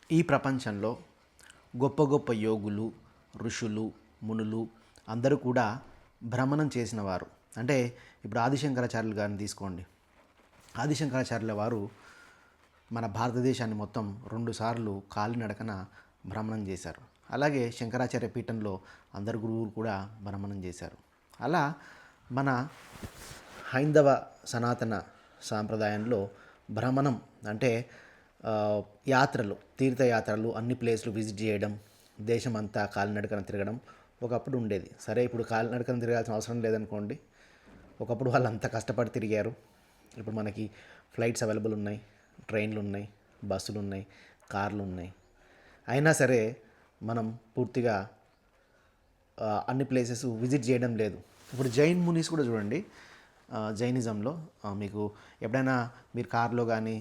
ఈ ప్రపంచంలో గొప్ప గొప్ప యోగులు, ఋషులు, మునులు అందరూ కూడా భ్రమణం చేసినవారు. అంటే ఇప్పుడు ఆదిశంకరాచార్యులు గారిని తీసుకోండి. ఆదిశంకరాచార్యుల వారు మన భారతదేశాన్ని మొత్తం 2 సార్లు కాలినడకన భ్రమణం చేశారు. అలాగే శంకరాచార్య పీఠంలో అందరు గురువులు కూడా భ్రమణం చేశారు. అలా మన హైందవ సనాతన సాంప్రదాయంలో భ్రమణం అంటే యాత్రలు, తీర్థయాత్రలు, అన్ని ప్లేస్లు విజిట్ చేయడం, దేశమంతా కాలినడకన తిరగడం ఒకప్పుడు ఉండేది. సరే, ఇప్పుడు కాలినడకన తిరగాల్సిన అవసరం లేదనుకోండి. ఒకప్పుడు వాళ్ళు అంత కష్టపడి తిరిగారు. ఇప్పుడు మనకి ఫ్లైట్స్ అవైలబుల్ ఉన్నాయి, ట్రైన్లు ఉన్నాయి, బస్సులు ఉన్నాయి, కార్లు ఉన్నాయి. అయినా సరే మనం పూర్తిగా అన్ని ప్లేసెస్ విజిట్ చేయడం లేదు. ఇప్పుడు జైన్ మునీస్ కూడా చూడండి. జైనిజంలో మీకు ఎప్పుడైనా మీరు కార్లో కానీ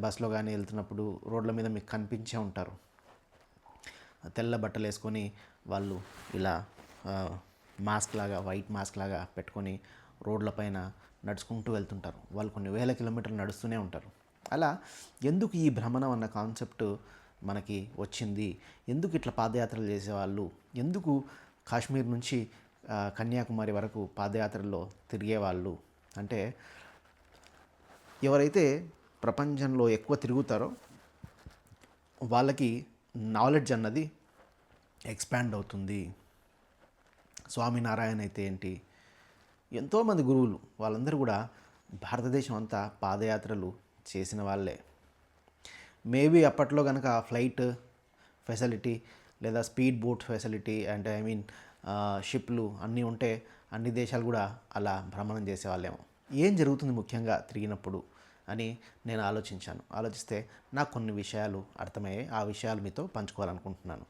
బస్సులో కానీ వెళ్తున్నప్పుడు రోడ్ల మీద మీకు కనిపించే ఉంటారు. తెల్ల బట్టలు వేసుకొని వాళ్ళు ఇలా మాస్క్ లాగా, వైట్ మాస్క్ లాగా పెట్టుకొని రోడ్లపైన నడుచుకుంటూ వెళ్తుంటారు. వాళ్ళు కొన్ని వేల కిలోమీటర్లు నడుస్తూనే ఉంటారు. అలా ఎందుకు ఈ భ్రమణం అన్న కాన్సెప్ట్ మనకి వచ్చింది? ఎందుకు ఇట్లా పాదయాత్రలు చేసేవాళ్ళు? ఎందుకు కాశ్మీర్ నుంచి కన్యాకుమారి వరకు పాదయాత్రల్లో తిరిగేవాళ్ళు? అంటే ఎవరైతే ప్రపంచంలో ఎక్కువ తిరుగుతారో వాళ్ళకి నాలెడ్జ్ అన్నది ఎక్స్పాండ్ అవుతుంది. స్వామినారాయణ అయితే ఏంటి, ఎంతోమంది గురువులు వాళ్ళందరూ కూడా భారతదేశం అంతా పాదయాత్రలు చేసిన వాళ్ళే. మేబీ అప్పట్లో కనుక ఫ్లైట్ ఫెసిలిటీ లేదా స్పీడ్ బోట్ ఫెసిలిటీ అంటే షిప్లు అన్నీ ఉంటే అన్ని దేశాలు కూడా అలా భ్రమణం చేసేవాళ్ళేమో. ఏం జరుగుతుంది ముఖ్యంగా తిరిగినప్పుడు అని నేను ఆలోచిస్తే నాకు కొన్ని విషయాలు అర్థమయ్యాయి. ఆ విషయాలు మీతో పంచుకోవాలనుకుంటున్నాను.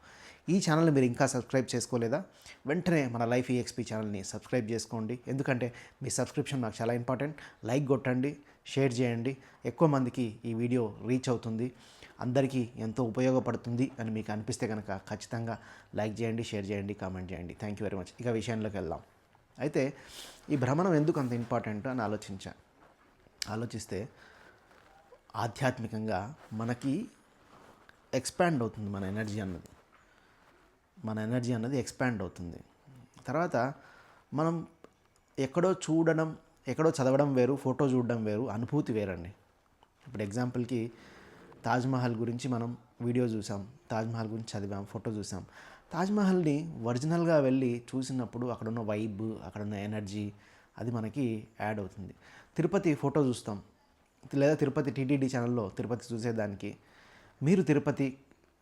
ఈ ఛానల్ని మీరు ఇంకా సబ్స్క్రైబ్ చేసుకోలేదా? వెంటనే మన లైఫ్ ఈఎక్స్పీ ఛానల్ని సబ్స్క్రైబ్ చేసుకోండి. ఎందుకంటే మీ సబ్స్క్రిప్షన్ నాకు చాలా ఇంపార్టెంట్. లైక్ కొట్టండి, షేర్ చేయండి. ఎక్కువ మందికి ఈ వీడియో రీచ్ అవుతుంది, అందరికీ ఎంతో ఉపయోగపడుతుంది అని మీకు అనిపిస్తే కనుక ఖచ్చితంగా లైక్ చేయండి, షేర్ చేయండి, కామెంట్ చేయండి. Thank you very much. ఇక విషయంలోకి వెళ్దాం. అయితే ఈ భ్రమణం ఎందుకు అంత ఇంపార్టెంట్ అని ఆలోచిస్తే ఆధ్యాత్మికంగా మనకి ఎక్స్పాండ్ అవుతుంది. మన ఎనర్జీ అన్నది ఎక్స్పాండ్ అవుతుంది. తర్వాత మనం ఎక్కడో చదవడం వేరు, ఫోటో చూడడం వేరు, అనుభూతి వేరండి. ఇప్పుడు ఎగ్జాంపుల్కి తాజ్మహల్ గురించి మనం వీడియో చూసాం, తాజ్మహల్ గురించి చదివాం, ఫోటో చూసాం. తాజ్మహల్ని ఒరిజినల్గా వెళ్ళి చూసినప్పుడు అక్కడున్న వైబ్, అక్కడున్న ఎనర్జీ అది మనకి యాడ్ అవుతుంది. తిరుపతి ఫోటో చూస్తాం, లేదా తిరుపతి టీటీడీ ఛానల్లో తిరుపతి చూసేదానికి మీరు తిరుపతి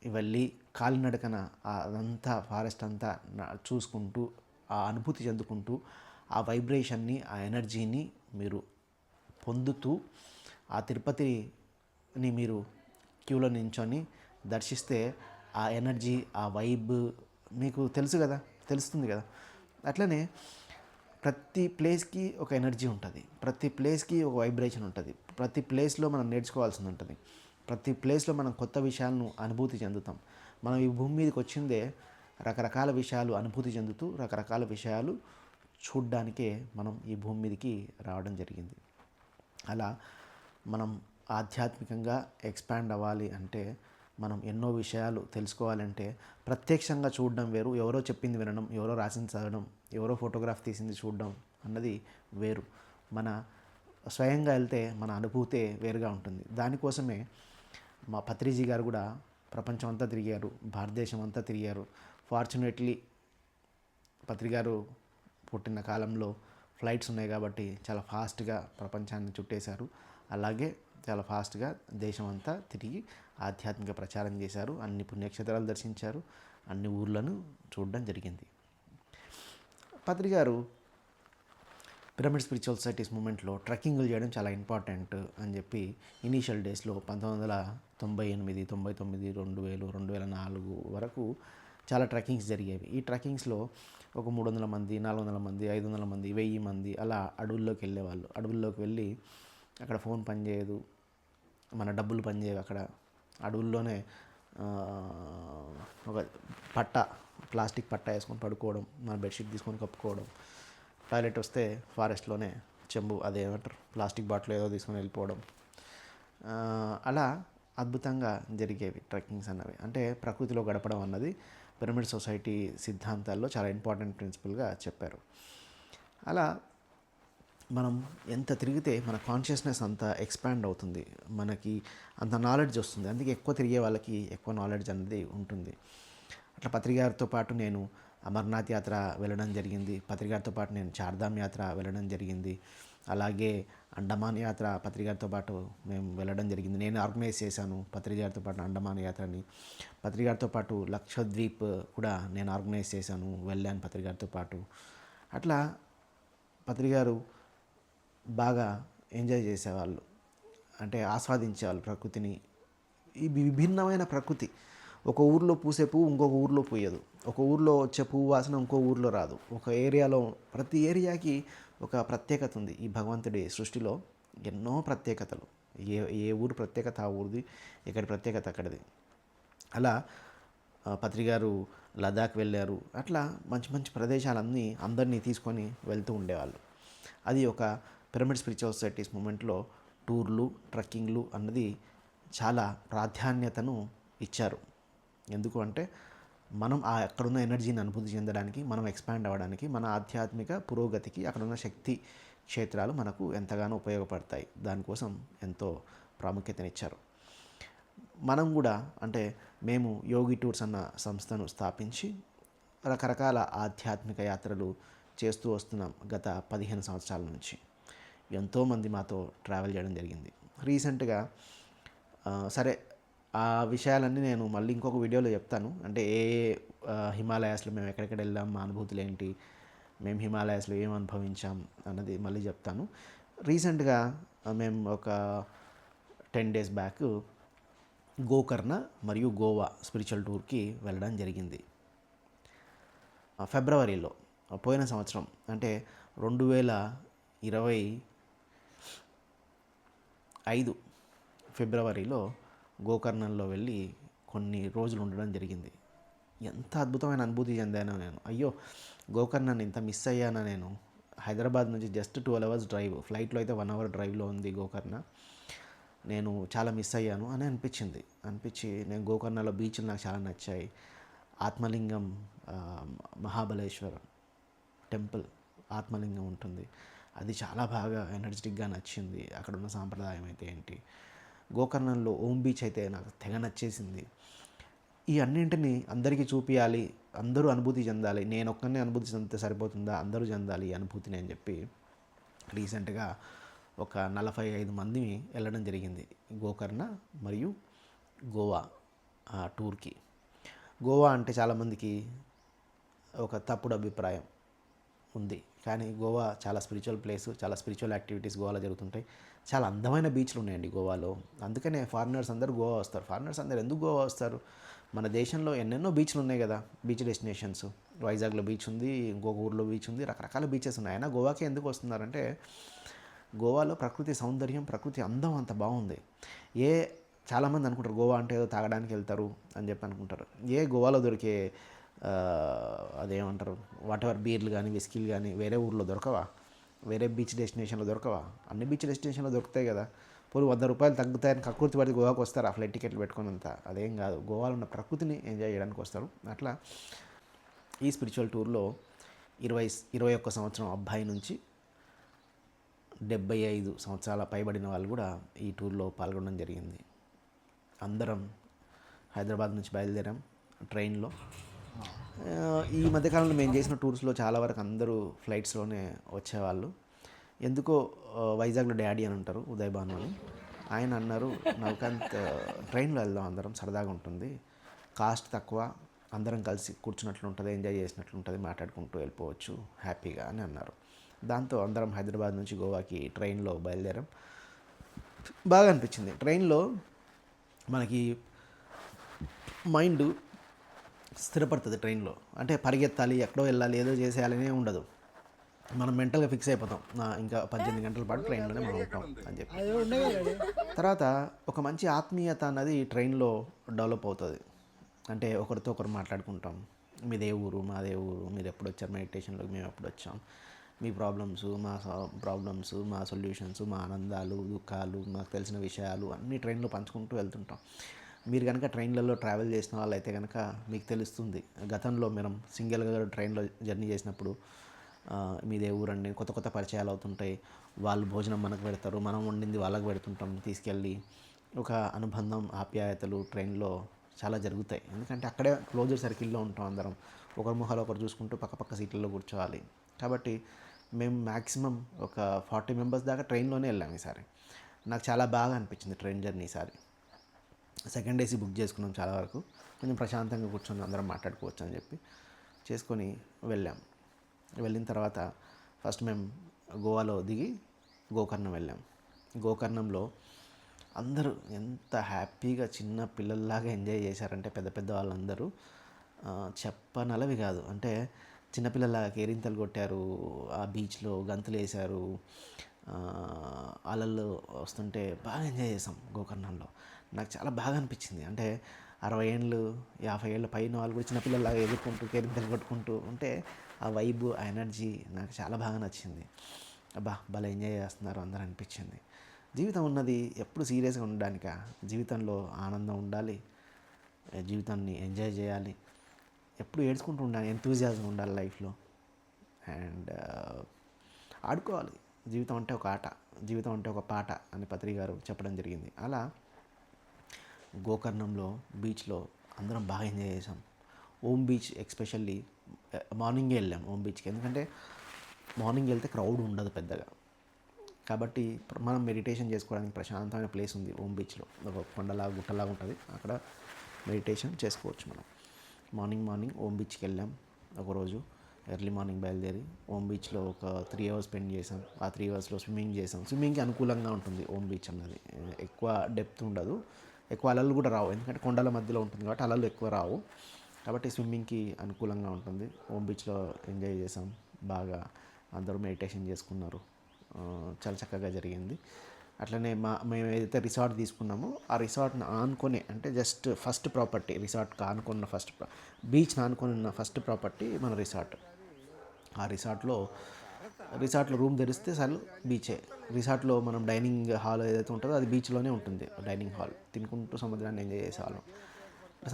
వెళ్ళి కాలినడకన అదంతా ఫారెస్ట్ అంతా చూసుకుంటూ, ఆ అనుభూతి చెందుకుంటూ, ఆ వైబ్రేషన్ని, ఆ ఎనర్జీని మీరు పొందుతూ ఆ తిరుపతిని మీరు క్యూలో నించొని దర్శిస్తే ఆ ఎనర్జీ, ఆ వైబ్ మీకు తెలుస్తుంది కదా. అట్లనే ప్రతి ప్లేస్కి ఒక ఎనర్జీ ఉంటుంది, ప్రతి ప్లేస్కి ఒక వైబ్రేషన్ ఉంటుంది, ప్రతి ప్లేస్లో మనం నేర్చుకోవాల్సింది ఉంటుంది, ప్రతి ప్లేస్లో మనం కొత్త విషయాలను అనుభూతి చెందుతాం. మనం ఈ భూమి మీదకి వచ్చిందే రకరకాల విషయాలు అనుభూతి చెందుతూ, రకరకాల విషయాలు చూడ్డానికే మనం ఈ భూమి మీదకి రావడం జరిగింది. అలా మనం ఆధ్యాత్మికంగా ఎక్స్పాండ్ అవ్వాలి అంటే, మనం ఎన్నో విషయాలు తెలుసుకోవాలంటే ప్రత్యక్షంగా చూడడం వేరు, ఎవరో చెప్పింది వినడం, ఎవరో రాసింది చదవడం, ఎవరో ఫోటోగ్రాఫ్ తీసింది చూడడం అన్నది వేరు. మన స్వయంగా వెళ్తే మన అనుభూతే వేరుగా ఉంటుంది. దానికోసమే మా పత్రిజీ గారు కూడా ప్రపంచం అంతా తిరిగారు, భారతదేశం అంతా తిరిగారు. ఫార్చునేట్లీ పత్రి గారు పుట్టిన కాలంలో ఫ్లైట్స్ ఉన్నాయి కాబట్టి చాలా ఫాస్ట్గా ప్రపంచాన్ని చుట్టేశారు. అలాగే చాలా ఫాస్ట్గా దేశం అంతా తిరిగి ఆధ్యాత్మిక ప్రచారం చేశారు, అన్ని పుణ్యక్షేత్రాలు దర్శించారు, అన్ని ఊర్లను చూడడం జరిగింది. పత్రి గారు పిరమిడ్ స్పిరిచువల్ సొసైటీస్ మూమెంట్లో ట్రెక్కింగ్లు చేయడం చాలా ఇంపార్టెంట్ అని చెప్పి ఇనీషియల్ డేస్లో 1998, 99, 2000, 2004 వరకు చాలా ట్రెక్కింగ్స్ జరిగేవి. ఈ ట్రెక్కింగ్స్లో ఒక 300 మంది, 400 మంది, 500 మంది, 1000 మంది అలా అడవుల్లోకి వెళ్ళేవాళ్ళు. అడవుల్లోకి వెళ్ళి అక్కడ ఫోన్ పనిచేయదు, మన డబ్బులు పనిచేయవు. అక్కడ అడవుల్లోనే ఒక ప్లాస్టిక్ పట్ట వేసుకొని పడుకోవడం, మన బెడ్షీట్ తీసుకొని కప్పుకోవడం, టాయిలెట్ వస్తే ఫారెస్ట్లోనే చెంబు అదేమంటారు ప్లాస్టిక్ బాటిల్ ఏదో తీసుకొని వెళ్ళిపోవడం. అలా అద్భుతంగా జరిగేవి ట్రెక్కింగ్స్ అన్నవి. అంటే ప్రకృతిలో గడపడం అన్నది పిరమిడ్ సొసైటీ సిద్ధాంతాల్లో చాలా ఇంపార్టెంట్ ప్రిన్సిపల్గా చెప్పారు. అలా మనం ఎంత తిరిగితే మన కాన్షియస్నెస్ అంత ఎక్స్పాండ్ అవుతుంది, మనకి అంత నాలెడ్జ్ వస్తుంది. అందుకే ఎక్కువ తిరిగే వాళ్ళకి ఎక్కువ నాలెడ్జ్ అనేది ఉంటుంది. అట్లా పత్రికారితో పాటు నేను అమర్నాథ్ యాత్ర వెళ్ళడం జరిగింది. పత్రికారితో పాటు నేను చార్ధామ్ యాత్ర వెళ్ళడం జరిగింది. అలాగే అండమాన్ యాత్ర పత్రికారితో పాటు మేము వెళ్ళడం జరిగింది. నేను ఆర్గనైజ్ చేశాను పత్రికారితో పాటు అండమాన్ యాత్రని. పత్రికారితో పాటు లక్షద్వీప్ కూడా నేను ఆర్గనైజ్ చేశాను, వెళ్ళాను పత్రికారితో పాటు. అట్లా పత్రికారు బాగా ఎంజాయ్ చేసేవాళ్ళు, అంటే ఆస్వాదించేవాళ్ళు ప్రకృతిని. ఈ విభిన్నమైన ప్రకృతి, ఒక ఊర్లో పూసే పువ్వు ఇంకొక ఊర్లో పూయదు, ఒక ఊర్లో వచ్చే పువ్వు వాసన ఇంకో ఊర్లో రాదు. ఒక ఏరియాలో ప్రతి ఏరియాకి ఒక ప్రత్యేకత ఉంది. ఈ భగవంతుడి సృష్టిలో ఎన్నో ప్రత్యేకతలు. ఏ ఏ ఊరు ప్రత్యేకత ఆ ఊరిది, ఎక్కడి ప్రత్యేకత అక్కడిది. అలా పత్రికారు లదాఖ్ వెళ్ళారు. అట్లా మంచి మంచి ప్రదేశాలన్నీ అందరినీ తీసుకొని వెళ్తూ ఉండేవాళ్ళు. అది ఒక పిరమిడ్ స్పిరిచువల్ సొసైటీస్ మూమెంట్లో టూర్లు, ట్రెక్కింగ్లు అన్నది చాలా ప్రాధాన్యతను ఇచ్చారు. ఎందుకు అంటే మనం ఆ అక్కడున్న ఎనర్జీని అనుభూతి చెందడానికి, మనం ఎక్స్పాండ్ అవ్వడానికి, మన ఆధ్యాత్మిక పురోగతికి అక్కడున్న శక్తి క్షేత్రాలు మనకు ఎంతగానో ఉపయోగపడతాయి. దానికోసం ఎంతో ప్రాముఖ్యతనిచ్చారు. మనం కూడా అంటే మేము యోగి టూర్స్ అన్న సంస్థను స్థాపించి రకరకాల ఆధ్యాత్మిక యాత్రలు చేస్తూ వస్తున్నాం గత 15 సంవత్సరాల నుంచి. ఎంతోమంది మాతో ట్రావెల్ చేయడం జరిగింది. రీసెంట్గా సరే ఆ విషయాలన్నీ నేను మళ్ళీ ఇంకొక వీడియోలో చెప్తాను. అంటే హిమాలయాస్లో మేము ఎక్కడెక్కడ వెళ్ళాం, మా అనుభూతులు ఏంటి, మేము హిమాలయాస్లో ఏం అనుభవించాం అన్నది మళ్ళీ చెప్తాను. రీసెంట్గా మేము ఒక 10 days బ్యాక్ గోకర్ణ మరియు గోవా స్పిరిచువల్ టూర్కి వెళ్ళడం జరిగింది. ఫిబ్రవరిలో, పోయిన సంవత్సరం అంటే 2025 ఫిబ్రవరిలో గోకర్ణంలో వెళ్ళి కొన్ని రోజులు ఉండడం జరిగింది. ఎంత అద్భుతమైన అనుభూతి చెందానో నేను. అయ్యో, గోకర్ణని ఇంత మిస్ అయ్యానా నేను. హైదరాబాద్ నుంచి జస్ట్ 12 hours డ్రైవ్, ఫ్లైట్లో అయితే 1 hour డ్రైవ్లో ఉంది గోకర్ణ. నేను చాలా మిస్ అయ్యాను అని అనిపించి నేను గోకర్ణలో బీచ్లు నాకు చాలా నచ్చాయి. ఆత్మలింగం, మహాబలేశ్వర టెంపుల్ ఆత్మలింగం ఉంటుంది, అది చాలా బాగా ఎనర్జెటిక్గా నచ్చింది. అక్కడ ఉన్న సాంప్రదాయం అయితే ఏంటి, గోకర్ణంలో ఓం బీచ్ అయితే నాకు తెగ నచ్చేసింది. ఈ అన్నింటినీ అందరికీ చూపించాలి, అందరూ అనుభూతి చెందాలి. నేను ఒక్కనే అనుభూతి చెందితే సరిపోతుందా, అందరూ చెందాలి ఈ అనుభూతిని అని చెప్పి రీసెంట్గా ఒక 45 మంది వెళ్ళడం జరిగింది గోకర్ణ మరియు గోవా టూర్కి. గోవా అంటే చాలామందికి ఒక తప్పుడు అభిప్రాయం ఉంది, కానీ గోవా చాలా స్పిరిచువల్ ప్లేస్, చాలా స్పిరిచువల్ యాక్టివిటీస్ గోవాలో జరుగుతుంటాయి. చాలా అందమైన బీచ్లు ఉన్నాయండి గోవాలో. అందుకనే ఫారినర్స్ అందరూ గోవా వస్తారు. ఫారినర్స్ అందరూ ఎందుకు గోవా వస్తారు? మన దేశంలో ఎన్నెన్నో బీచ్లు ఉన్నాయి కదా, బీచ్ డెస్టినేషన్స్. వైజాగ్లో బీచ్ ఉంది, ఇంకొక ఊర్లో బీచ్ ఉంది, రకరకాల బీచెస్ ఉన్నాయి. అయినా గోవాకే ఎందుకు వస్తున్నారంటే గోవాలో ప్రకృతి సౌందర్యం, ప్రకృతి అందం అంత బాగుంది. చాలామంది అనుకుంటారు గోవా అంటే ఏదో తాగడానికి వెళ్తారు అని చెప్పి అనుకుంటారు. గోవాలో దొరికే అదేమంటారు వాట్ ఎవర్ బీర్లు కానీ విస్కీలు కానీ వేరే ఊర్లో దొరకవా? వేరే బీచ్ డెస్టినేషన్లో దొరకవా? అన్ని బీచ్ డెస్టినేషన్లో దొరుకుతాయి కదా. పోనీ 100 రూపాయలు తగ్గుతాయని కకృతి పడి గోవాకి వస్తారు, ఆ ఫ్లైట్ టికెట్లు పెట్టుకున్నంత. అదేం కాదు, గోవాలో ఉన్న ప్రకృతిని ఎంజాయ్ చేయడానికి వస్తారు. అట్లా ఈ స్పిరిచువల్ టూర్లో 21 సంవత్సరం అబ్బాయి నుంచి 75 సంవత్సరాల పైబడిన వాళ్ళు కూడా ఈ టూర్లో పాల్గొనడం జరిగింది. అందరం హైదరాబాద్ నుంచి బయలుదేరాం ట్రైన్లో. ఈ మధ్యకాలంలో మేము చేసిన టూర్స్లో చాలా వరకు అందరూ ఫ్లైట్స్లోనే వచ్చేవాళ్ళు. ఎందుకో వైజాగ్లో డాడీ అని ఉంటారు, ఉదయ్ భాను అని, ఆయన అన్నారు నౌకాంత్ ట్రైన్లో వెళ్దాం అందరం, సరదాగా ఉంటుంది, కాస్ట్ తక్కువ, అందరం కలిసి కూర్చున్నట్లు ఉంటుంది, ఎంజాయ్ చేసినట్లు ఉంటుంది, మాట్లాడుకుంటూ వెళ్ళిపోవచ్చు హ్యాపీగా అని అన్నారు. దాంతో అందరం హైదరాబాద్ నుంచి గోవాకి ట్రైన్లో బయలుదేరాం. బాగా అనిపించింది. ట్రైన్లో మనకి మైండ్ స్థిరపడుతుంది ట్రైన్లో. అంటే పరిగెత్తాలి, ఎక్కడో వెళ్ళాలి, ఏదో చేసేయాలనే ఉండదు. మనం మెంటల్గా ఫిక్స్ అయిపోతాం, ఇంకా 18 గంటల పాటు ట్రైన్లోనే మనం ఉంటాం అని చెప్పి. తర్వాత ఒక మంచి ఆత్మీయత అన్నది ట్రైన్లో డెవలప్ అవుతుంది. అంటే ఒకరితో ఒకరు మాట్లాడుకుంటాం, మీదే ఊరు, మాదే ఊరు, మీరు ఎప్పుడు వచ్చారు మెడిటేషన్లోకి, మేము ఎప్పుడు వచ్చాం, మీ ప్రాబ్లమ్స్, మా సొల్యూషన్స్, మా ఆనందాలు, దుఃఖాలు, మాకు తెలిసిన విషయాలు అన్నీ ట్రైన్లో పంచుకుంటూ వెళ్తుంటాం. మీరు కనుక ట్రైన్లలో ట్రావెల్ చేసిన వాళ్ళైతే కనుక మీకు తెలుస్తుంది. గతంలో మనం సింగిల్గా ట్రైన్లో జర్నీ చేసినప్పుడు మీదే ఊరండి, కొత్త కొత్త పరిచయాలు అవుతుంటాయి. వాళ్ళు భోజనం మనకు పెడతారు, మనం వండింది వాళ్ళకి పెడుతుంటాం తీసుకెళ్ళి. ఒక అనుబంధం, ఆప్యాయతలు ట్రైన్లో చాలా జరుగుతాయి. ఎందుకంటే అక్కడే క్లోజ్డ్ సర్కిల్లో ఉంటాం అందరం. ఒకరి మొహాలు ఒకరు చూసుకుంటూ పక్క సీట్లలో కూర్చోవాలి. కాబట్టి మేము మ్యాక్సిమం ఒక 40 మెంబర్స్ దాకా ట్రైన్లోనే వెళ్ళాము ఈసారి. నాకు చాలా బాగా అనిపించింది ట్రైన్ జర్నీ ఈసారి. సెకండ్ ఏసీ బుక్ చేసుకున్నాం, చాలా వరకు కొంచెం ప్రశాంతంగా కూర్చొని అందరం మాట్లాడుకోవచ్చు అని చెప్పి చేసుకొని వెళ్ళాం. వెళ్ళిన తర్వాత ఫస్ట్ మేము గోవాలో దిగి గోకర్ణం వెళ్ళాం. గోకర్ణంలో అందరూ ఎంత హ్యాపీగా చిన్న పిల్లల్లాగా ఎంజాయ్ చేశారంటే పెద్ద పెద్ద వాళ్ళందరూ చెప్పనలవి కాదు. అంటే చిన్నపిల్లలాగా కేరింతలు కొట్టారు, ఆ బీచ్లో గంతులు వేశారు, అలలు వస్తుంటే బాగా ఎంజాయ్ చేసాం గోకర్ణంలో. నాకు చాలా బాగా అనిపించింది. అంటే 60 ఏళ్ళు 50 ఏళ్ళ పైన వాళ్ళు కూడా చిన్నపిల్లలాగా ఎదుర్కొంటూ కేరింతలు కొట్టుకుంటూ ఉంటే ఆ వైబ్, ఆ ఎనర్జీ నాకు చాలా బాగా నచ్చింది. అబ్బా భలే ఎంజాయ్ చేస్తున్నారు అందరూ అనిపించింది. జీవితం ఉన్నది ఎప్పుడు సీరియస్గా ఉండడానిక? జీవితంలో ఆనందం ఉండాలి, జీవితాన్ని ఎంజాయ్ చేయాలి, ఎప్పుడు ఏడ్చుకుంటూ ఉండాలి, ఎంతూజియాజం ఉండాలి లైఫ్లో. అండ్ ఆడుకోవాలి. జీవితం అంటే ఒక ఆట, జీవితం అంటే ఒక పాట అని పత్రి గారు చెప్పడం జరిగింది. అలా గోకర్ణంలో బీచ్లో అందరం బాగా ఎంజాయ్ చేసాం. ఓమ్ బీచ్ ఎస్పెషల్లీ మార్నింగే వెళ్ళాం ఓమ్ బీచ్కి. ఎందుకంటే మార్నింగ్ వెళ్తే క్రౌడ్ ఉండదు పెద్దగా. కాబట్టి మనం మెడిటేషన్ చేసుకోవడానికి ప్రశాంతమైన ప్లేస్ ఉంది ఓమ్ బీచ్లో. ఒక కొండలాగా గుట్టలాగా ఉంటుంది, అక్కడ మెడిటేషన్ చేసుకోవచ్చు మనం. మార్నింగ్ ఓమ్ బీచ్కి వెళ్ళాం. ఒకరోజు ఎర్లీ మార్నింగ్ బయలుదేరి ఓమ్ బీచ్లో ఒక 3 hours స్పెండ్ చేసాం. ఆ 3 hours స్విమ్మింగ్ చేసాం. స్విమ్మింగ్కి అనుకూలంగా ఉంటుంది ఓమ్ బీచ్ అన్నది. ఎక్కువ డెప్త్ ఉండదు, ఎక్కువ అలలు కూడా రావు, ఎందుకంటే కొండల మధ్యలో ఉంటుంది కాబట్టి అలలు ఎక్కువ రావు. కాబట్టి స్విమ్మింగ్కి అనుకూలంగా ఉంటుంది. ఓమ్ బీచ్లో ఎంజాయ్ చేసాం బాగా. అందరూ మెడిటేషన్ చేసుకున్నారు, చాలా చక్కగా జరిగింది. అట్లనే మేము ఏదైతే రిసార్ట్ తీసుకున్నామో ఆ రిసార్ట్ని ఆనుకొని, అంటే జస్ట్ ఫస్ట్ ప్రాపర్టీ రిసార్ట్కి ఆనుకున్న బీచ్ని ఆనుకొని ఉన్న ఫస్ట్ ప్రాపర్టీ మన రిసార్ట్. ఆ రిసార్ట్లో రూమ్ తెరిస్తే చాలు బీచే. రిసార్ట్లో మనం డైనింగ్ హాల్ ఏదైతే ఉంటుందో అది బీచ్లోనే ఉంటుంది. డైనింగ్ హాల్ తినుకుంటూ సముద్రాన్ని ఎంజాయ్ చేసేవాళ్ళం.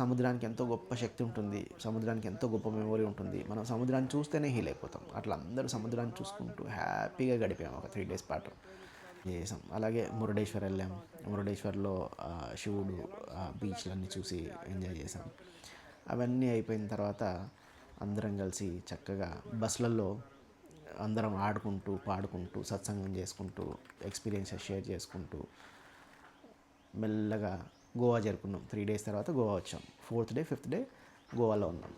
సముద్రానికి ఎంతో గొప్ప శక్తి ఉంటుంది, సముద్రానికి ఎంతో గొప్ప మెమొరీ ఉంటుంది. మనం సముద్రాన్ని చూస్తేనే హీల్ అయిపోతాం. అట్లా అందరూ సముద్రాన్ని చూసుకుంటూ హ్యాపీగా గడిపాము ఒక 3 days పాటు చేసాం. అలాగే మురుడేశ్వర్ వెళ్ళాం. మురుడేశ్వర్లో శివుడు, బీచ్లన్నీ చూసి ఎంజాయ్ చేసాం. అవన్నీ అయిపోయిన తర్వాత అందరం కలిసి చక్కగా బస్సులలో అందరం ఆడుకుంటూ పాడుకుంటూ సత్సంగం చేసుకుంటూ ఎక్స్పీరియన్సెస్ షేర్ చేసుకుంటూ మెల్లగా గోవా చేరుకున్నాం. 3 days తర్వాత గోవా వచ్చాం. 4th day 5th day గోవాలో ఉన్నాం.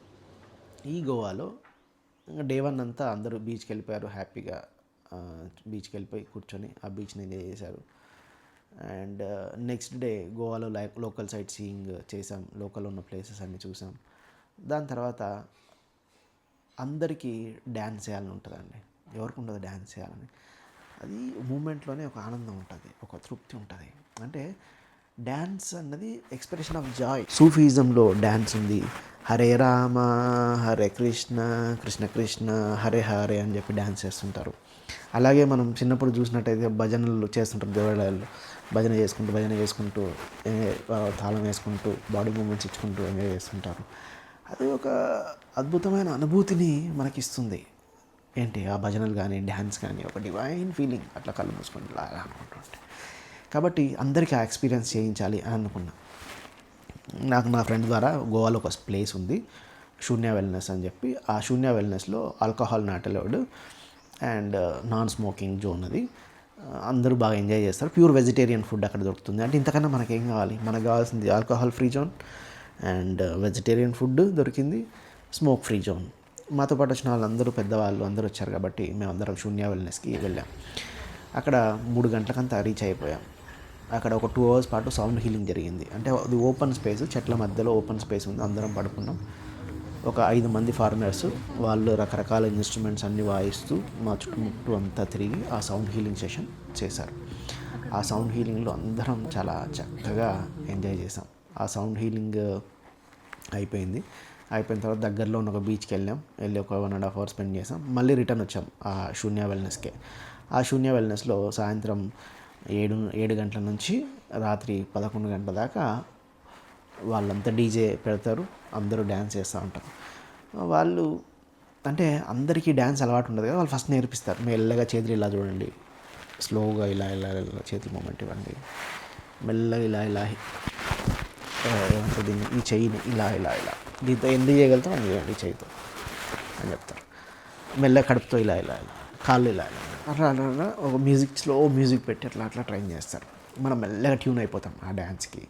ఈ గోవాలో ఇంకా డే 1 అంతా అందరూ బీచ్కి వెళ్ళిపోయారు హ్యాపీగా. బీచ్కి వెళ్ళిపోయి కూర్చొని ఆ బీచ్ని ఎంజాయ్ చేశారు. అండ్ నెక్స్ట్ డే గోవాలో లోకల్ సైట్ సీయింగ్ చేసాం, లోకల్ ఉన్న ప్లేసెస్ అన్నీ చూసాం. దాని తర్వాత అందరికీ డ్యాన్స్ చేయాలని ఉంటుందండి, ఎవరికి ఉండదు డ్యాన్స్ చేయాలని. అది మూమెంట్లోనే ఒక ఆనందం ఉంటుంది, ఒక తృప్తి ఉంటుంది. అంటే డ్యాన్స్ అన్నది ఎక్స్ప్రెషన్ ఆఫ్ జాయ్. సూఫీజంలో డ్యాన్స్ ఉంది. హరే రామ హరే కృష్ణ కృష్ణ కృష్ణ హరే హరే అని చెప్పి డ్యాన్స్ చేస్తుంటారు. అలాగే మనం చిన్నప్పుడు చూసినట్టయితే భజనలు చేస్తుంటారు, దేవాలయాల్లో భజన చేసుకుంటూ తాళం వేసుకుంటూ బాడీ మూమెంట్స్ ఇచ్చుకుంటూ ఎంజాయ్ చేస్తుంటారు. అది ఒక అద్భుతమైన అనుభూతిని మనకిస్తుంది. ఏంటి ఆ భజనలు కానీ డ్యాన్స్ కానీ ఒక డివైన్ ఫీలింగ్, అట్లా కళ్ళు మూసుకొని లాగా అనుకుంటుంటే. కాబట్టి అందరికీ ఆ ఎక్స్పీరియన్స్ చేయించాలి అని అనుకున్నా. నాకు నా ఫ్రెండ్ ద్వారా గోవాలో ఒక ప్లేస్ ఉంది, శూన్య వెల్నెస్ అని చెప్పి. ఆ శూన్య వెల్నెస్లో alcohol not allowed and non smoking zone. అది అందరూ బాగా ఎంజాయ్ చేస్తారు. ప్యూర్ వెజిటేరియన్ ఫుడ్ అక్కడ దొరుకుతుంది. అంటే ఇంతకన్నా మనకేం కావాలి? మనకు కావాల్సింది alcohol free zone and vegetarian food దొరికింది, స్మోక్ ఫ్రీ జోన్. మాతో పాటు వచ్చిన వాళ్ళందరూ పెద్దవాళ్ళు అందరూ వచ్చారు కాబట్టి మేమందరం శూన్య వెల్నెస్కి వెళ్ళాం. అక్కడ 3 గంటలకంతా రీచ్ అయిపోయాం. అక్కడ ఒక 2 hours పాటు సౌండ్ హీలింగ్ జరిగింది. అంటే అది ఓపెన్ స్పేస్, చెట్ల మధ్యలో ఓపెన్ స్పేస్ ఉంది. అందరం పడుకున్నాం. ఒక 5 మంది ఫారినర్స్, వాళ్ళు రకరకాల ఇన్స్ట్రుమెంట్స్ అన్నీ వాయిస్తూ మా చుట్టుముట్టు అంతా తిరిగి ఆ సౌండ్ హీలింగ్ సెషన్ చేశారు. ఆ సౌండ్ హీలింగ్లో అందరం చాలా చక్కగా ఎంజాయ్ చేసాం. ఆ సౌండ్ హీలింగ్ అయిపోయింది. అయిపోయిన తర్వాత దగ్గరలో ఉన్న ఒక బీచ్కి వెళ్ళి ఒక 1.5 hours స్పెండ్ చేసాం. మళ్ళీ రిటర్న్ వచ్చాం ఆ శూన్య వెల్నెస్కే. ఆ శూన్య వెల్నెస్లో సాయంత్రం 7 గంటల నుంచి రాత్రి 11 గంటల దాకా వాళ్ళంతా డీజే పెడతారు, అందరూ డ్యాన్స్ చేస్తూ ఉంటారు. వాళ్ళు అంటే అందరికీ డ్యాన్స్ అలవాటు ఉండదు కదా, వాళ్ళు ఫస్ట్ నేర్పిస్తారు. మెల్లగా చేతులు ఇలా చూడండి, స్లోగా ఇలా ఇలా ఇలా చేతులు మూమెంట్ ఇవ్వండి, మెల్లగా ఇలా ఇలా ఏమంటుంది ఈ చెయ్యిని ఇలా ఇలా ఇలా దీంతో ఎందుకు చేయగలుగుతాం అని చేయండి ఈ చెయ్యితో అని చెప్తారు. మెల్లగా కడుపుతో ఇలా ఇలా ఇలా, కాళ్ళు ఇలా ఇలా అట్లా అట్లా ఒక స్లో మ్యూజిక్ పెట్టి అట్లా అట్లా ట్రైన్ చేస్తారు. మనం మెల్లగా ట్యూన్ అయిపోతాం ఆ డ్యాన్స్కి.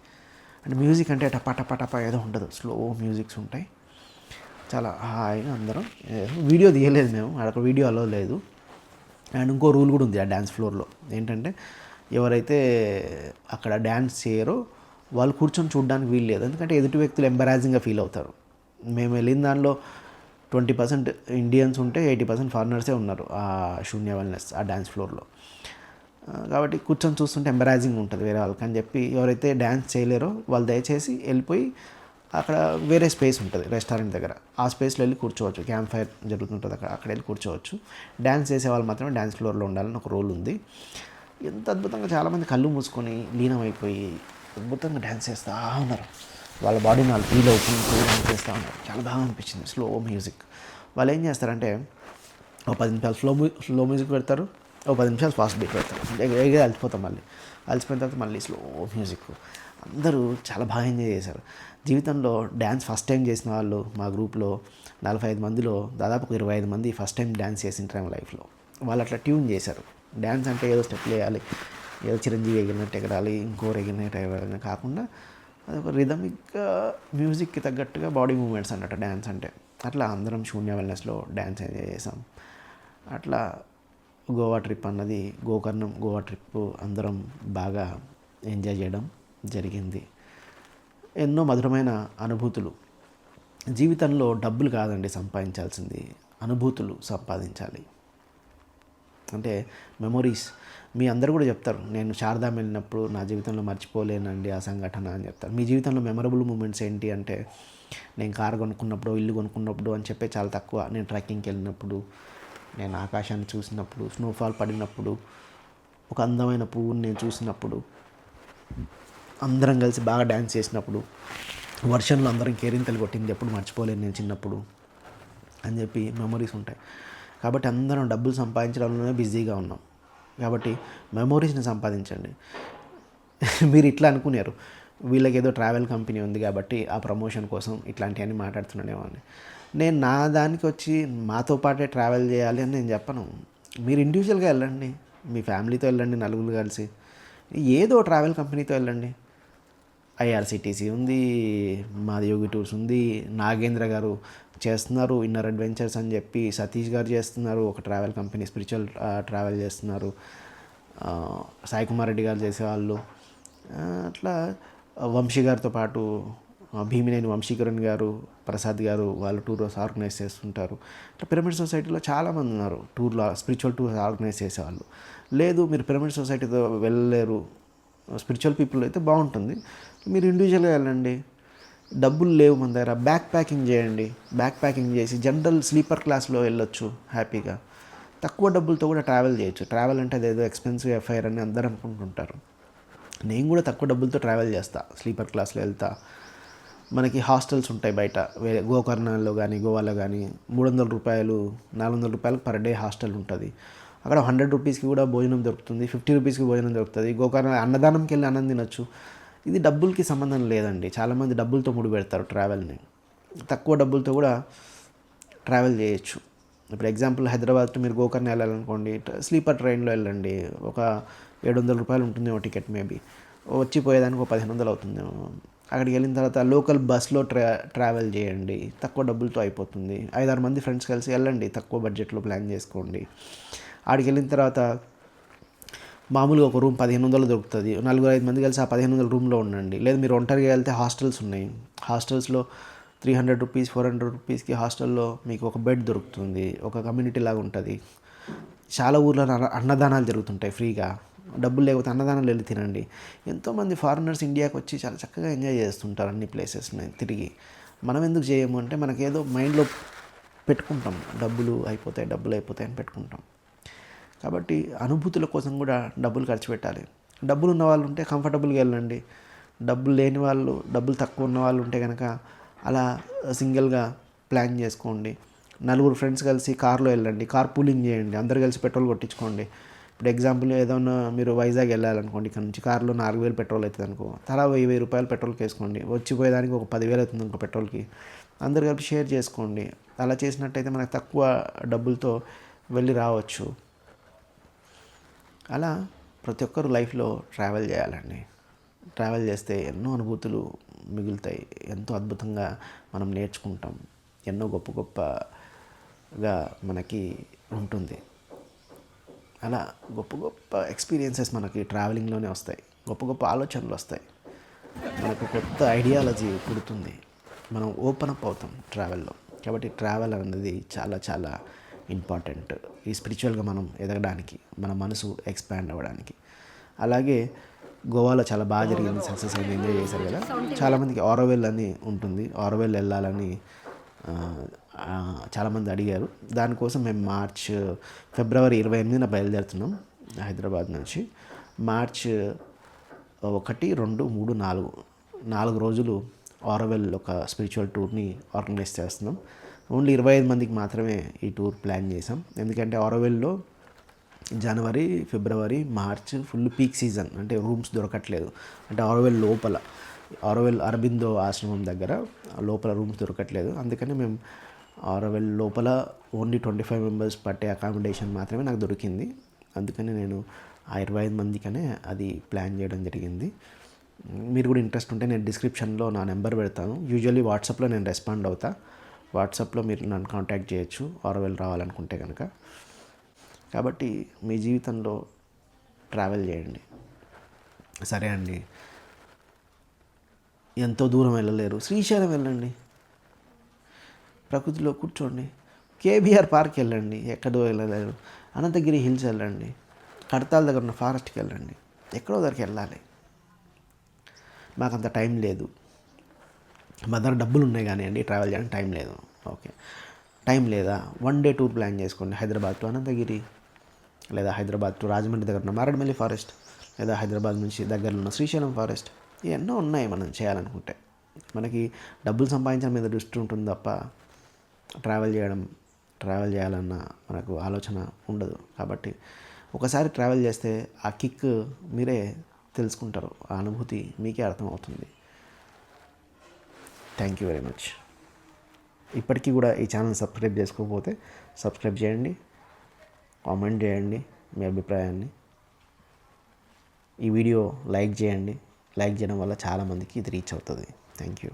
అంటే మ్యూజిక్ అంటే టపా టపా టపా ఏదో ఉండదు, స్లో మ్యూజిక్స్ ఉంటాయి. చాలా హాయిగా అందరం. వీడియో తీయలేదు మేము, అక్కడ వీడియో అలో లేదు. అండ్ ఇంకో రూల్ కూడా ఉంది ఆ డ్యాన్స్ ఫ్లోర్లో, ఏంటంటే ఎవరైతే అక్కడ డ్యాన్స్ చేయరో వాళ్ళు కూర్చొని చూడడానికి వీలు లేదు, ఎందుకంటే ఎదుటి వ్యక్తులు ఎంబరాజింగ్గా ఫీల్ అవుతారు. మేము వెళ్ళిన దానిలో 20% ఇండియన్స్ ఉంటే 80% ఫారినర్సే ఉన్నారు ఆ శూన్య వెల్నెస్ ఆ డ్యాన్స్ ఫ్లోర్లో. కాబట్టి కూర్చొని చూస్తుంటే ఎంబరాజింగ్ ఉంటుంది వేరే వాళ్ళకి అని చెప్పి ఎవరైతే డ్యాన్స్ చేయలేరో వాళ్ళు దయచేసి వెళ్ళిపోయి అక్కడ వేరే స్పేస్ ఉంటుంది రెస్టారెంట్ దగ్గర, ఆ స్పేస్లో వెళ్ళి కూర్చోవచ్చు. క్యాంప్ ఫైర్ జరుగుతుంటుంది అక్కడ వెళ్ళి కూర్చోవచ్చు. డ్యాన్స్ చేసే వాళ్ళు మాత్రమే డ్యాన్స్ ఫ్లోర్లో ఉండాలని ఒక రూల్ ఉంది. ఎంత అద్భుతంగా చాలామంది కళ్ళు మూసుకొని లీనమైపోయి అద్భుతంగా డ్యాన్స్ చేస్తూ ఉన్నారు. వాళ్ళ బాడీని వాళ్ళు ఫీల్ అవుతుంది డ్యాన్స్ చేస్తూ ఉన్నారు. చాలా బాగా అనిపించింది స్లో మ్యూజిక్. వాళ్ళు ఏం చేస్తారంటే ఒక 10 నిమిషాలు స్లో మ్యూజిక్ పెడతారు, ఒక 10 నిమిషాలు ఫాస్ట్ బీట్ పెడతారు. ఎగ అలసిపోతాం, అలసిపోయిన తర్వాత మళ్ళీ స్లో మ్యూజిక్. అందరూ చాలా బాగా ఎంజాయ్ చేశారు. జీవితంలో డ్యాన్స్ ఫస్ట్ టైం చేసిన వాళ్ళు మా గ్రూప్లో 45 మందిలో దాదాపు 25 మంది ఫస్ట్ టైం డ్యాన్స్ చేసింటారు లైఫ్లో. వాళ్ళు అట్లా ట్యూన్ చేశారు. డ్యాన్స్ అంటే ఏదో స్టెప్లు వేయాలి, ఏదో చిరంజీవి ఎగిరినట్టు ఎగరాలి, ఇంకోరు ఎగిరినట్టు ఎగరాలని కాకుండా అదొక రిథమిక్గా మ్యూజిక్కి తగ్గట్టుగా బాడీ మూమెంట్స్ అన్నట్టు డ్యాన్స్ అంటే. అట్లా అందరం శూన్య వెల్నెస్లో డ్యాన్స్ ఎంజాయ్ చేసాం. అట్లా గోవా ట్రిప్ అన్నది గోవా ట్రిప్ అందరం బాగా ఎంజాయ్ చేయడం జరిగింది. ఎన్నో మధురమైన అనుభూతులు. జీవితంలో డబ్బులు కాదండి సంపాదించాల్సింది, అనుభూతులు సంపాదించాలి. అంటే మెమొరీస్. మీ అందరూ కూడా చెప్తారు, నేను శారదా వెళ్ళినప్పుడు నా జీవితంలో మర్చిపోలేనండి ఆ సంఘటన అని చెప్తారు. మీ జీవితంలో మెమరబుల్ మూమెంట్స్ ఏంటి అంటే, నేను కారు కొనుక్కున్నప్పుడు, ఇల్లు కొనుక్కున్నప్పుడు అని చెప్పే చాలా తక్కువ. నేను ట్రెక్కింగ్కి వెళ్ళినప్పుడు, నేను ఆకాశాన్ని చూసినప్పుడు, స్నోఫాల్ పడినప్పుడు, ఒక అందమైన పువ్వుని నేను చూసినప్పుడు, అందరం కలిసి బాగా డ్యాన్స్ చేసినప్పుడు, వర్షంలో అందరం కేరింతలు కొట్టింది ఎప్పుడు మర్చిపోలేను నేను చిన్నప్పుడు అని చెప్పి మెమొరీస్ ఉంటాయి. కాబట్టి అందరం డబ్బులు సంపాదించడంలోనే బిజీగా ఉన్నాం. కాబట్టి మెమొరీస్ని సంపాదించండి. మీరు ఇట్లా అనుకున్నారు, వీళ్ళకి ఏదో ట్రావెల్ కంపెనీ ఉంది కాబట్టి ఆ ప్రమోషన్ కోసం ఇట్లాంటివన్నీ మాట్లాడుతున్నానేమో అని. నేను నా దానికి వచ్చి మాతో పాటే ట్రావెల్ చేయాలి అని నేను చెప్పను. మీరు ఇండివిజువల్గా వెళ్ళండి, మీ ఫ్యామిలీతో వెళ్ళండి, నలుగురు కలిసి ఏదో ట్రావెల్ కంపెనీతో వెళ్ళండి. ఐఆర్సిటీసీ ఉంది, మాది యోగి టూర్స్ ఉంది, నాగేంద్ర గారు చేస్తున్నారు ఇన్నర్ అడ్వెంచర్స్ అని చెప్పి, సతీష్ గారు చేస్తున్నారు ఒక ట్రావెల్ కంపెనీ, స్పిరిచువల్ ట్రావెల్ చేస్తున్నారు, సాయి కుమార్ రెడ్డి గారు చేసేవాళ్ళు. అట్లా వంశీ గారితో పాటు భీమినేని వంశీకరణ్ గారు, ప్రసాద్ గారు వాళ్ళు టూర్స్ ఆర్గనైజ్ చేస్తుంటారు. ఇట్లా పిరమిడ్ సొసైటీలో చాలామంది ఉన్నారు టూర్లో, స్పిరిచువల్ టూర్స్ ఆర్గనైజ్ చేసేవాళ్ళు. లేదు మీరు పిరమిడ్ సొసైటీతో వెళ్ళలేరు, స్పిరిచువల్ పీపుల్ అయితే బాగుంటుంది, మీరు ఇండివిజువల్గా వెళ్ళండి. డబ్బులు లేవు మన దగ్గర, బ్యాక్ ప్యాకింగ్ చేయండి. బ్యాక్ ప్యాకింగ్ చేసి జనరల్ స్లీపర్ క్లాస్లో వెళ్ళొచ్చు హ్యాపీగా. తక్కువ డబ్బులతో కూడా ట్రావెల్ చేయొచ్చు. ట్రావెల్ అంటే అదేదో ఎక్స్పెన్సివ్ ఎఫ్ఐఆర్ అని అందరూ అనుకుంటుంటారు. నేను కూడా తక్కువ డబ్బులతో ట్రావెల్ చేస్తా, స్లీపర్ క్లాస్లో వెళ్తా. మనకి హాస్టల్స్ ఉంటాయి బయట, వేరే గోకర్ణలో కానీ గోవాలో కానీ 300 రూపాయలు 400 రూపాయలకు పర్ డే హాస్టల్ ఉంటుంది. అక్కడ 100 రూపీస్కి కూడా భోజనం దొరుకుతుంది, 50 రూపీస్కి భోజనం దొరుకుతుంది. గోకర్ణ అన్నదానంకి వెళ్ళి అన్నం తినొచ్చు. ఇది డబ్బులకి సంబంధం లేదండి. చాలామంది డబ్బులతో ముడి పెడతారు ట్రావెల్ని. తక్కువ డబ్బులతో కూడా ట్రావెల్ చేయొచ్చు. ఇప్పుడు ఎగ్జాంపుల్ హైదరాబాద్ టు మీరు గోకర్ణ వెళ్ళాలనుకోండి, స్లీపర్ ట్రైన్లో వెళ్ళండి. ఒక 700 రూపాయలు ఉంటుందేమో టికెట్, మేబీ వచ్చిపోయేదానికి ఒక 1500 అవుతుందేమో. అక్కడికి వెళ్ళిన తర్వాత లోకల్ బస్లో ట్రావెల్ చేయండి, తక్కువ డబ్బులతో అయిపోతుంది. 5-6 మంది ఫ్రెండ్స్ కలిసి వెళ్ళండి, తక్కువ బడ్జెట్లో ప్లాన్ చేసుకోండి. ఆడికి వెళ్ళిన తర్వాత మామూలుగా ఒక రూమ్ 1500 దొరుకుతుంది. 4-5 మంది కలిసి ఆ 1500 రూమ్లో ఉండండి. లేదు మీరు ఒంటరిగా వెళ్తే హాస్టల్స్ ఉన్నాయి. హాస్టల్స్లో 300 రూపీస్ 400 రూపీస్కి హాస్టల్లో మీకు ఒక బెడ్ దొరుకుతుంది, ఒక కమ్యూనిటీ లాగా ఉంటుంది. చాలా ఊర్లో అన్నదానాలు జరుగుతుంటాయి ఫ్రీగా. డబ్బులు లేకపోతే అన్నదానాలు వెళ్ళి తినండి. ఎంతోమంది ఫారినర్స్ ఇండియాకి వచ్చి చాలా చక్కగా ఎంజాయ్ చేస్తుంటారు అన్ని ప్లేసెస్ని తిరిగి. మనం ఎందుకు చేయము అంటే మనకేదో మైండ్లో పెట్టుకుంటాం, డబ్బులు అయిపోతాయి అని పెట్టుకుంటాం. కాబట్టి అనుభూతుల కోసం కూడా డబ్బులు ఖర్చు పెట్టాలి. డబ్బులు ఉన్న వాళ్ళు ఉంటే కంఫర్టబుల్గా వెళ్ళండి. డబ్బులు లేని వాళ్ళు, డబ్బులు తక్కువ ఉన్న వాళ్ళు ఉంటే కనుక అలా సింగిల్గా ప్లాన్ చేసుకోండి. నలుగురు ఫ్రెండ్స్ కలిసి కార్లో వెళ్ళండి, కార్ పూలింగ్ చేయండి, అందరు కలిసి పెట్రోల్ కొట్టించుకోండి. ఇప్పుడు ఎగ్జాంపుల్ ఏదైనా మీరు వైజాగ్ వెళ్ళాలనుకోండి, ఇక్కడ నుంచి కార్లో 4,000 పెట్రోల్ అవుతుంది అనుకో, తలా 1,000 రూపాయలు పెట్రోల్కి వేసుకోండి. వచ్చిపోయేదానికి ఒక 10,000 అవుతుంది ఇంకో పెట్రోల్కి. అందరు కలిపి షేర్ చేసుకోండి. అలా చేసినట్టయితే మనకు తక్కువ డబ్బులతో వెళ్ళి రావచ్చు. అలా ప్రతి ఒక్కరు లైఫ్లో ట్రావెల్ చేయాలండి. ట్రావెల్ చేస్తే ఎన్నో అనుభూతులు మిగులుతాయి, ఎంతో అద్భుతంగా మనం నేర్చుకుంటాం, ఎన్నో గొప్ప గొప్పగా మనకి ఉంటుంది. అలా గొప్ప గొప్ప ఎక్స్పీరియన్సెస్ మనకి ట్రావెలింగ్లోనే వస్తాయి, గొప్ప గొప్ప ఆలోచనలు వస్తాయి, మనకు కొత్త ఐడియాలజీ పుడుతుంది, మనం ఓపెన్ అప్ అవుతాం ట్రావెల్లో. కాబట్టి ట్రావెల్ అనేది చాలా చాలా ఇంపార్టెంట్ ఈ స్పిరిచువల్గా మనం ఎదగడానికి, మన మనసు ఎక్స్పాండ్ అవ్వడానికి. అలాగే గోవాలో చాలా బాగా జరిగింది, సక్సెస్ అయింది, ఎంజాయ్ చేశారు కదా. చాలామందికి ఆరోవెల్ అని ఉంటుంది, ఆరోవెల్ వెళ్ళాలని చాలామంది అడిగారు. దానికోసం మేము ఫిబ్రవరి 28న బయలుదేరుతున్నాం హైదరాబాద్ నుంచి. మార్చ్ 1, 2, 3, 4 రోజులు ఆరోవెల్ ఒక స్పిరిచువల్ టూర్ని ఆర్గనైజ్ చేస్తున్నాం. ఓన్లీ 25 మందికి మాత్రమే ఈ టూర్ ప్లాన్ చేసాం. ఎందుకంటే ఆరోవెల్లో జనవరి, ఫిబ్రవరి, మార్చ్ ఫుల్ పీక్ సీజన్, అంటే రూమ్స్ దొరకట్లేదు. అంటే ఆరోవెల్ అరబిందో ఆశ్రమం దగ్గర లోపల రూమ్స్ దొరకట్లేదు. అందుకని మేము ఆరోవెల్ లోపల ఓన్లీ 25 మెంబర్స్ పట్టే అకామిడేషన్ మాత్రమే నాకు దొరికింది. అందుకని నేను ఆ 25 మందికనే అది ప్లాన్ చేయడం జరిగింది. మీరు కూడా ఇంట్రెస్ట్ ఉంటే నేను డిస్క్రిప్షన్లో నా నెంబర్ పెడతాను. యూజువల్లీ వాట్సాప్లో నేను రెస్పాండ్ అవుతా. వాట్సాప్లో మీరు నన్ను కాంటాక్ట్ చేయొచ్చు ఆరోవెల్ రావాలనుకుంటే కనుక. కాబట్టి మీ జీవితంలో ట్రావెల్ చేయండి. సరే అండి, ఎంతో దూరం వెళ్ళలేరు, శ్రీశైలం వెళ్ళండి, ప్రకృతిలో కూర్చోండి. కేబీఆర్ పార్క్ వెళ్ళండి, ఎక్కడో వెళ్ళలేరు. అనంతగిరి హిల్స్ వెళ్ళండి, కడతాల దగ్గర ఉన్న ఫారెస్ట్కి వెళ్ళండి. ఎక్కడో దగ్గరికి వెళ్ళాలి. మాకంత టైం లేదు, మా దగ్గర డబ్బులు ఉన్నాయి కానీ అండి ట్రావెల్ చేయడానికి టైం లేదు. ఓకే, టైం లేదా, 1 డే టూర్ ప్లాన్ చేసుకోండి. హైదరాబాద్ టు అనంతగిరి, లేదా హైదరాబాద్ టు రాజమండ్రి దగ్గర ఉన్న మారేడుమల్లి ఫారెస్ట్, లేదా హైదరాబాద్ నుంచి దగ్గరలో ఉన్న శ్రీశైలం ఫారెస్ట్. ఎన్నో ఉన్నాయి మనం చేయాలనుకుంటే. మనకి డబ్బులు సంపాదించడం మీద దృష్టి ఉంటుంది తప్ప ట్రావెల్ చేయాలన్న మనకు ఆలోచన ఉండదు. కాబట్టి ఒకసారి ట్రావెల్ చేస్తే ఆ కిక్ మీరే తెలుసుకుంటారు, ఆ అనుభూతి మీకే అర్థమవుతుంది. Thank you very much. ఇప్పటికీ కూడా ఈ ఛానల్ సబ్స్క్రైబ్ చేసుకోకపోతే సబ్స్క్రైబ్ చేయండి, కామెంట్ చేయండి మీ అభిప్రాయాన్ని. ఈ వీడియో లైక్ చేయండి. లైక్ చేయడం వల్ల చాలామందికి ఇది రీచ్ అవుతుంది. Thank you.